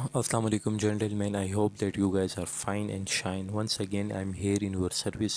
Assalamu alaikum gentlemen, I hope that you guys are fine and shine. Once again I'm here in your service.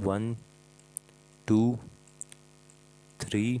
1 2 3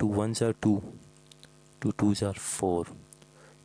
2 1s are 2, 2 2s are 4.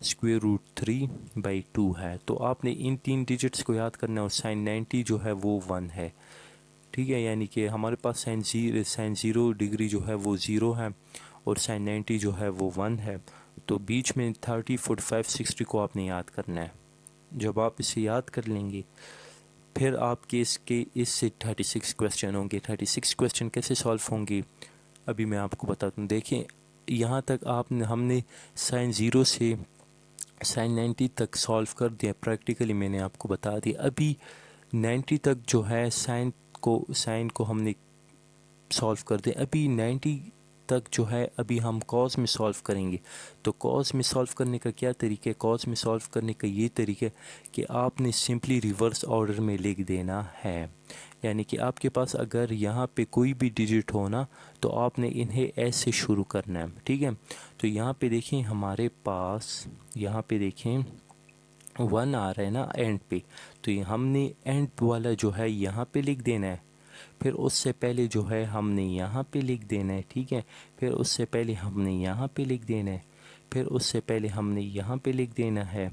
√3/2 ہے. تو آپ نے ان 3 digits کو یاد کرنا ہے, اور سائن 90 جو ہے وہ 1 ہے, ٹھیک ہے. یعنی کہ ہمارے پاس سائن 0 ڈگری جو ہے وہ 0 ہے, اور سائن 90 جو ہے وہ 1 ہے. تو بیچ میں 30, 45, 60 کو آپ نے یاد کرنا ہے. جب آپ اسے یاد کر لیں گے, پھر آپ کے اس سے 36 کویسچن ہوں گے. 36 کویسچن کیسے سالو ہوں گے ابھی میں آپ کو بتاتا ہوں. دیکھیں یہاں تک ہم نے سائن 0 سے سائن 90 تک سالو کر دیا پریکٹیکلی, میں نے آپ کو بتا دیا. ابھی 90 تک جو ہے سائن کو ہم نے سالو کر دیا. ابھی 90 تک جو ہے ابھی ہم کاز میں سالو کریں گے. تو کاز میں سالو کرنے کا کیا طریقہ ہے؟ کاز میں سالو کرنے کا یہ طریقہ کہ آپ نے سمپلی ریورس آرڈر میں لکھ دینا ہے. یعنی کہ آپ کے پاس اگر یہاں پہ کوئی بھی ڈیجٹ ہو نا, تو آپ نے انہیں ایسے شروع کرنا ہے, ٹھیک ہے. تو یہاں پہ دیکھیں ہمارے پاس, یہاں پہ دیکھیں 1 آ رہا ہے نا اینڈ پہ, تو ہم نے اینڈ والا جو ہے یہاں پہ لکھ دینا ہے. پھر اس سے پہلے جو ہے ہم نے یہاں پہ لکھ دینا ہے, ٹھیک ہے. پھر اس سے پہلے ہم نے یہاں پہ لکھ دینا ہے. پھر اس سے پہلے ہم نے یہاں پہ لکھ دینا ہے.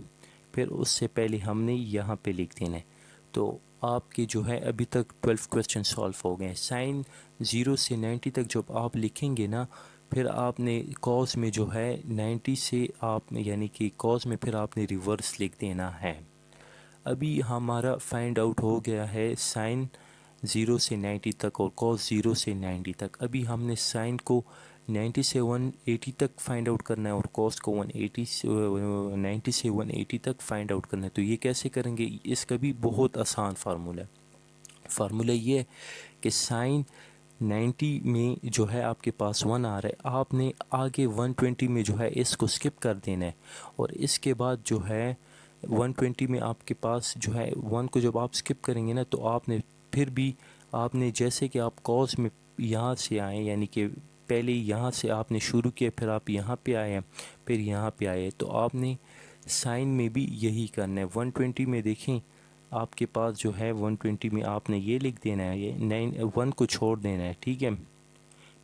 پھر اس سے پہلے ہم نے یہاں پہ لکھ دینا ہے. تو آپ کے جو ہے ابھی تک 12 کویسچن سالو ہو گئے ہیں. سائن 0 سے 90 تک جب آپ لکھیں گے نا, پھر آپ نے کاز میں جو ہے 90 سے آپ یعنی کہ کاز میں پھر آپ نے ریورس لکھ دینا ہے. ابھی ہمارا فائنڈ آؤٹ ہو گیا ہے سائن 0 سے 90 تک اور کاز 0 سے 90 تک. ابھی ہم نے سائن کو 90 سے 180 تک فائنڈ آؤٹ کرنا ہے, اور کاز کو 90 سے 180 تک فائنڈ آؤٹ کرنا ہے. تو یہ کیسے کریں گے؟ اس کا بھی بہت آسان فارمولہ یہ ہے کہ سائن 90 میں جو ہے آپ کے پاس 1 آ رہا ہے, آپ نے آگے 120 میں جو ہے اس کو سکپ کر دینا ہے, اور اس کے بعد جو ہے 120 میں آپ کے پاس جو ہے 1 کو جب آپ سکپ کریں گے نا, تو آپ نے پھر بھی آپ نے جیسے کہ آپ کاز میں یہاں سے آئیں, یعنی کہ پہلے یہاں سے آپ نے شروع کیا, پھر آپ یہاں پہ آئے ہیں, پھر یہاں پہ آئے, تو آپ نے سائن میں بھی یہی کرنا ہے. 120 میں دیکھیں آپ کے پاس جو ہے 120 میں آپ نے یہ لکھ دینا ہے, یہ 1 کو چھوڑ دینا ہے, ٹھیک ہے.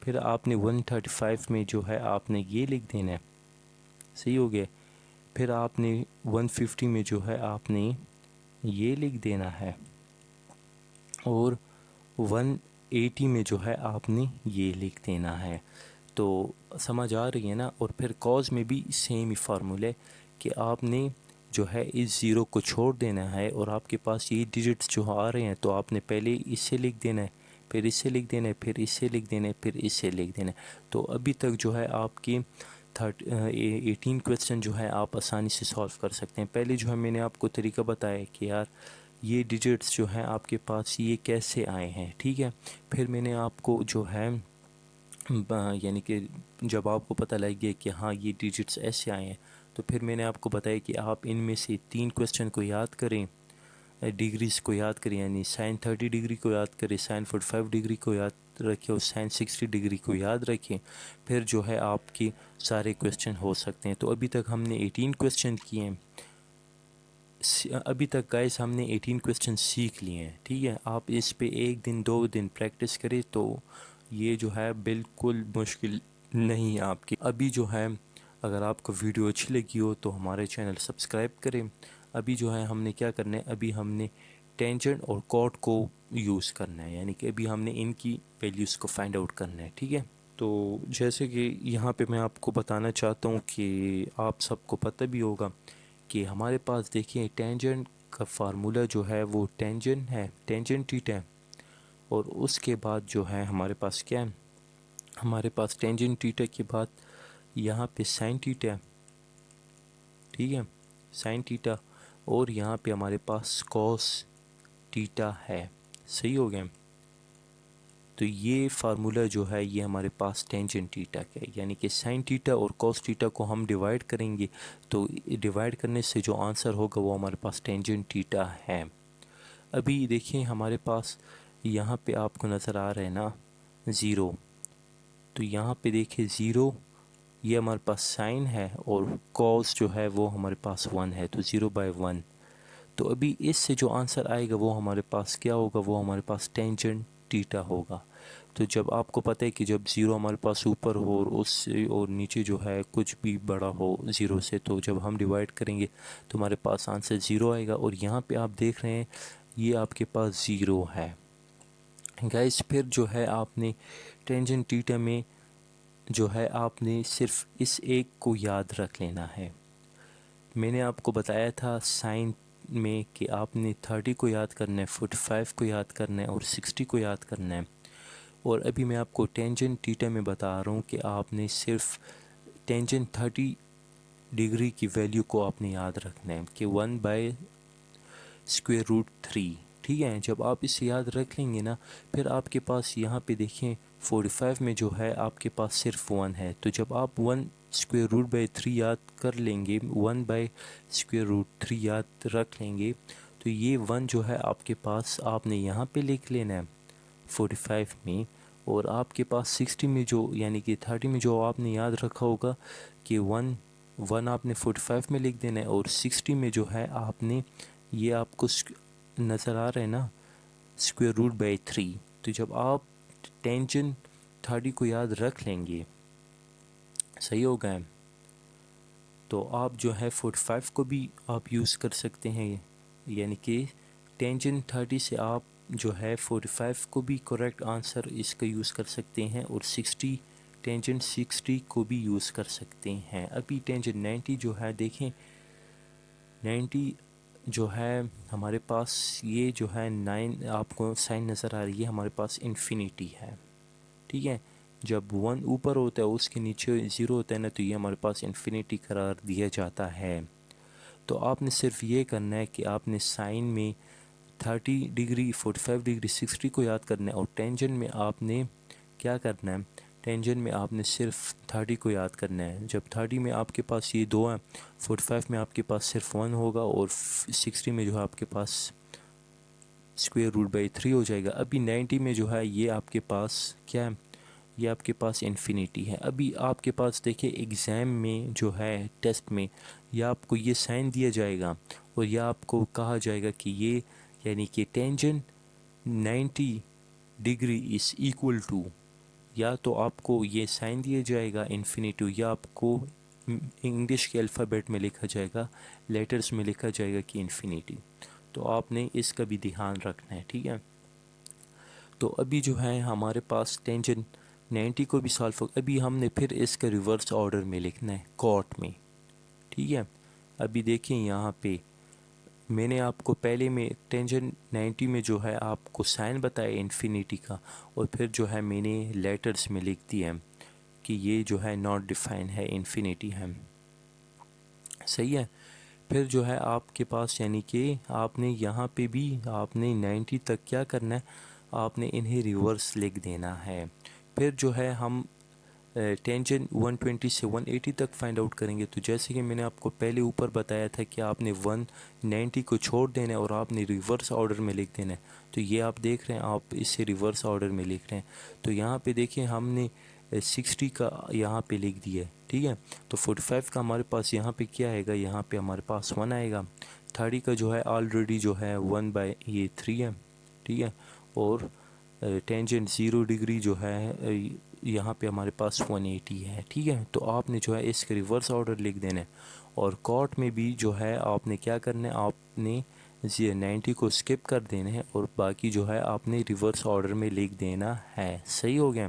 پھر آپ نے 135 میں جو ہے آپ نے یہ لکھ دینا ہے, صحیح ہو گیا. پھر آپ نے 150 میں جو ہے آپ نے یہ لکھ دینا ہے, اور 180 میں جو ہے آپ نے یہ لکھ دینا ہے. تو سمجھ آ رہی ہے نا. اور پھر کاز میں بھی سیم ہی فارمولہ کہ آپ نے جو ہے اس 0 کو چھوڑ دینا ہے, اور آپ کے پاس یہ ڈیجٹس جو آ رہے ہیں تو آپ نے پہلے اس سے لکھ دینا ہے, پھر اس سے لکھ دینا ہے, پھر اس سے لکھ دینا ہے, پھر اس سے لکھ دینا ہے. تو ابھی تک جو ہے آپ کی 18 کویسچن جو ہے آپ آسانی سے سالو کر سکتے ہیں. پہلے جو ہے میں نے آپ کو طریقہ بتایا کہ یار یہ ڈیجٹس جو ہیں آپ کے پاس یہ کیسے آئے ہیں, ٹھیک ہے. پھر میں نے آپ کو جو ہے یعنی کہ جب آپ کو پتہ لگ گیا کہ ہاں یہ ڈیجٹس ایسے آئے ہیں, تو پھر میں نے آپ کو بتایا کہ آپ ان میں سے 3 کویسچن کو یاد کریں, ڈگریز کو یاد کریں, یعنی سائن 30 ڈگری کو یاد کریں, سائن 45 ڈگری کو یاد رکھیں, اور سائن 60 ڈگری کو یاد رکھیں. پھر جو ہے آپ کے سارے کویسچن ہو سکتے ہیں. تو ابھی تک ہم نے 18 کویسچن کیے ہیں. ابھی تک گائز ہم نے 18 کویسچن سیکھ لیے ہیں, ٹھیک ہے. آپ اس پہ 1 دن 2 دن پریکٹس کریں تو یہ جو ہے بالکل مشکل نہیں ہے آپ کی. ابھی جو ہے اگر آپ کو ویڈیو اچھی لگی ہو تو ہمارے چینل سبسکرائب کریں. ابھی جو ہے ہم نے کیا کرنا ہے, ابھی ہم نے ٹینجنٹ اور کاٹ کو یوز کرنا ہے, یعنی کہ ابھی ہم نے ان کی ویلیوز کو فائنڈ آؤٹ کرنا ہے, ٹھیک ہے. تو جیسے کہ یہاں پہ میں آپ کو بتانا چاہتا ہوں کہ آپ سب کو پتہ بھی ہوگا کہ ہمارے پاس دیکھیں ٹینجنٹ کا فارمولہ جو ہے وہ ٹینجنٹ ہے, ٹینجنٹ تھیٹا ہے. اور اس کے بعد جو ہے ہمارے پاس کیا ہے, ہمارے پاس ٹینجنٹ تھیٹا کے بعد یہاں پہ سائن تھیٹا ہے, ٹھیک ہے, سائن تھیٹا. اور یہاں پہ ہمارے پاس کوس تھیٹا ہے, صحیح ہو گیا. تو یہ فارمولہ جو ہے یہ ہمارے پاس ٹینجنٹ تھیٹا کا ہے, یعنی کہ سائن تھیٹا اور کوس تھیٹا کو ہم ڈیوائڈ کریں گے, تو ڈیوائڈ کرنے سے جو آنسر ہوگا وہ ہمارے پاس ٹینجنٹ تھیٹا ہے. ابھی دیکھیں ہمارے پاس یہاں پہ آپ کو نظر آ رہا ہے نا 0, تو یہاں پہ دیکھیں 0 یہ ہمارے پاس سائن ہے, اور کوس جو ہے وہ ہمارے پاس 1 ہے, تو 0/1. تو ابھی اس سے جو آنسر آئے گا وہ ہمارے پاس کیا ہوگا, وہ ہمارے پاس ٹینجنٹ تھیٹا ہوگا. تو جب آپ کو پتہ ہے کہ جب زیرو ہمارے پاس اوپر ہو اور اس سے اور نیچے جو ہے کچھ بھی بڑا ہو زیرو سے، تو جب ہم ڈیوائڈ کریں گے تو ہمارے پاس آنسر زیرو آئے گا. اور یہاں پہ آپ دیکھ رہے ہیں یہ آپ کے پاس زیرو ہے گائز. پھر جو ہے آپ نے ٹینجن ٹیٹا میں جو ہے آپ نے صرف اس ایک کو یاد رکھ لینا ہے. میں نے آپ کو بتایا تھا سائن میں کہ آپ نے 30 کو یاد کرنا ہے، 45 کو یاد کرنا ہے اور 60 کو یاد کرنا ہے. اور ابھی میں آپ کو ٹینجن ٹیٹا میں بتا رہا ہوں کہ آپ نے صرف ٹینجن 30 ڈگری کی ویلیو کو آپ نے یاد رکھنا ہے کہ 1/√3. ٹھیک ہے، جب آپ اسے یاد رکھ لیں گے نا، پھر آپ کے پاس یہاں پہ دیکھیں 45 میں جو ہے آپ کے پاس صرف 1 ہے. تو جب آپ 1√3 یاد کر لیں گے، 1/√3 یاد رکھ لیں گے، تو یہ 1 جو ہے آپ کے پاس آپ نے یہاں پہ لکھ لینا ہے 45 میں. اور آپ کے پاس 60 میں جو یعنی کہ 30 میں جو آپ نے یاد رکھا ہوگا کہ 1 آپ نے 45 میں لکھ دینا ہے. اور 60 میں جو ہے آپ نے یہ آپ کو نظر آ رہا ہے نا √3. تو جب آپ ٹینجن 30 کو یاد رکھ لیں گے، صحیح ہو گئے، تو آپ جو ہے 45 کو بھی آپ یوز کر سکتے ہیں. یعنی کہ ٹینجن 30 سے آپ جو ہے 45 کو بھی کریکٹ آنسر اس کا یوز کر سکتے ہیں، اور ٹینجن 60 کو بھی یوز کر سکتے ہیں. ابھی ٹینجن 90 جو ہے دیکھیں، 90 جو ہے ہمارے پاس یہ جو ہے 9 آپ کو سائن نظر آ رہی ہے، ہمارے پاس انفینیٹی ہے. ٹھیک ہے، جب 1 اوپر ہوتا ہے اس کے نیچے 0 ہوتا ہے نا، تو یہ ہمارے پاس انفینیٹی قرار دیا جاتا ہے. تو آپ نے صرف یہ کرنا ہے کہ آپ نے سائن میں 30 ڈگری 45 ڈگری 60 کو یاد کرنا ہے، اور ٹینجن میں آپ نے کیا کرنا ہے، ٹینجن میں آپ نے صرف 30 کو یاد کرنا ہے. جب 30 میں آپ کے پاس یہ دو ہیں، 45 میں آپ کے پاس صرف 1 ہوگا، اور 60 میں جو ہے آپ کے پاس √3 ہو جائے گا. ابھی 90 میں جو ہے یہ آپ کے پاس کیا ہے، یہ آپ کے پاس انفینیٹی ہے. ابھی آپ کے پاس دیکھیں ایگزام میں جو ہے ٹیسٹ میں یا آپ کو یہ سائن دیا جائے گا، اور یا آپ کو کہا جائے گا کہ یہ یعنی کہ tangent 90 degree is equal to, یا تو آپ کو یہ سائن دیا جائے گا انفینیٹو، یا آپ کو انگلش کے الفابیٹ میں لکھا جائے گا، لیٹرز میں لکھا جائے گا کہ انفینیٹی. تو آپ نے اس کا بھی دھیان رکھنا ہے. ٹھیک ہے، تو ابھی جو ہے ہمارے پاس ٹینجن 90 کو بھی سالو، ابھی ہم نے پھر اس کا ریورس آرڈر میں لکھنا ہے کاٹ میں. ٹھیک ہے، ابھی دیکھیں یہاں پہ میں نے آپ کو پہلے میں ٹینجن 90 میں جو ہے آپ کو سائن بتایا انفینیٹی کا، اور پھر جو ہے میں نے لیٹرز میں لکھ دیا کہ یہ جو ہے ناٹ ڈیفائن ہے، انفینیٹی ہے. صحیح ہے، پھر جو ہے آپ کے پاس یعنی کہ آپ نے یہاں پہ بھی آپ نے 90 تک کیا کرنا ہے، آپ نے انہیں ریورس لکھ دینا ہے. پھر جو ہے ہم ٹینجن 120 سے 180 تک فائنڈ آؤٹ کریں گے. تو جیسے کہ میں نے آپ کو پہلے اوپر بتایا تھا کہ آپ نے 190 کو چھوڑ دینا ہے اور آپ نے ریورس آرڈر میں لکھ دینا ہے. تو یہ آپ دیکھ رہے ہیں، آپ اسے ریورس آرڈر میں لکھ رہے ہیں. تو یہاں پہ دیکھیں ہم نے 60 کا یہاں پہ لکھ دیا ہے. ٹھیک ہے، تو 45 کا ہمارے پاس یہاں پہ کیا آئے گا، یہاں پہ ہمارے پاس 1 آئے گا. 30 کا جو ہے آلریڈی جو ہے 1/3 ہے. ٹھیک ہے، اور ٹینجنٹ 0 ڈگری جو ہے یہاں پہ ہمارے پاس 180 ہے. ٹھیک ہے، تو آپ نے جو ہے اس کا ریورس آرڈر لکھ دینا ہے. اور کاٹ میں بھی جو ہے آپ نے کیا کرنا ہے، آپ نے 90 کو اسکپ کر دینا ہے، اور باقی جو ہے آپ نے ریورس آرڈر میں لکھ دینا ہے. صحیح ہو گیا.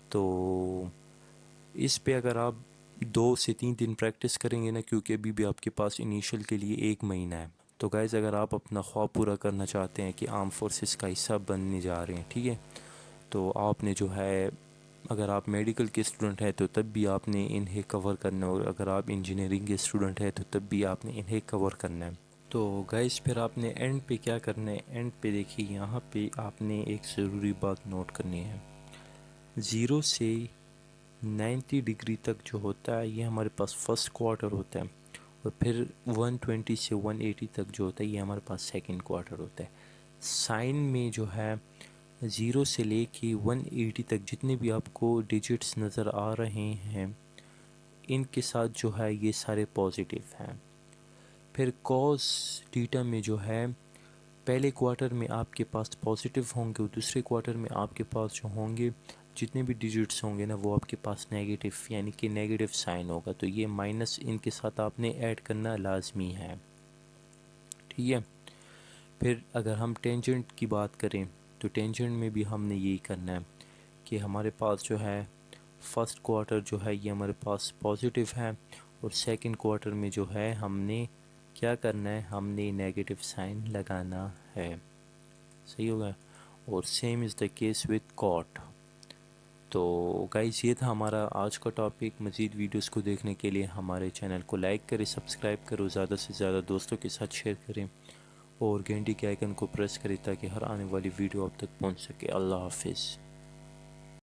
تو اس پہ اگر آپ 2 سے 3 دن پریکٹس کریں گے نا، کیونکہ ابھی بھی آپ کے پاس انیشل کے لیے 1 مہینہ ہے. تو گائز اگر آپ اپنا خواب پورا کرنا چاہتے ہیں کہ آرم فورسز کا حصہ بننے جا رہے ہیں، ٹھیک ہے، تو آپ نے جو ہے اگر آپ میڈیکل کے اسٹوڈنٹ ہیں تو تب بھی آپ نے انہیں کور کرنا ہے، اور اگر آپ انجینئرنگ کے اسٹوڈنٹ ہیں تو تب بھی آپ نے انہیں کور کرنا ہے. تو گائز پھر آپ نے اینڈ پہ کیا کرنا ہے، اینڈ پہ دیکھیے یہاں پہ آپ نے ایک ضروری بات نوٹ کرنی ہے. 0 سے 90 ڈگری تک جو ہوتا ہے یہ ہمارے پاس فرسٹ کوارٹر ہوتا ہے، اور پھر 120 سے 180 تک جو ہوتا ہے یہ ہمارے پاس سیکنڈ کوارٹر ہوتا ہے. سائن میں جو ہے 0 سے لے کے 180 تک جتنے بھی آپ کو ڈیجٹس نظر آ رہے ہیں ان کے ساتھ جو ہے یہ سارے پازیٹیو ہیں. پھر کوس ٹیٹا میں جو ہے پہلے کوارٹر میں آپ کے پاس پازیٹیو ہوں گے اور دوسرے کوارٹر میں آپ کے پاس جو ہوں گے جتنے بھی ڈیجٹس ہوں گے نا وہ آپ کے پاس نیگیٹو یعنی کہ نیگیٹو سائن ہوگا، تو یہ مائنس ان کے ساتھ آپ نے ایڈ کرنا لازمی ہے، ٹھیک ہے۔ پھر اگر ہم ٹینجنٹ کی بات کریں تو ٹینجنٹ میں بھی ہم نے یہی کرنا ہے کہ ہمارے پاس جو ہے فرسٹ کوارٹر جو ہے یہ ہمارے پاس پازیٹیو ہے، اور سیکنڈ کوارٹر میں جو ہے ہم نے کیا کرنا ہے، ہم نے نیگیٹو سائن لگانا ہے، صحیح ہوگا۔ اور same is the case with cut. تو گائز یہ تھا ہمارا آج کا ٹاپک۔ مزید ویڈیوز کو دیکھنے کے لیے ہمارے چینل کو لائک کریں، سبسکرائب کرو، زیادہ سے زیادہ دوستوں کے ساتھ شیئر کریں، اور گھنٹی کے آئیکن کو پریس کریں تاکہ ہر آنے والی ویڈیو آپ تک پہنچ سکے۔ اللہ حافظ۔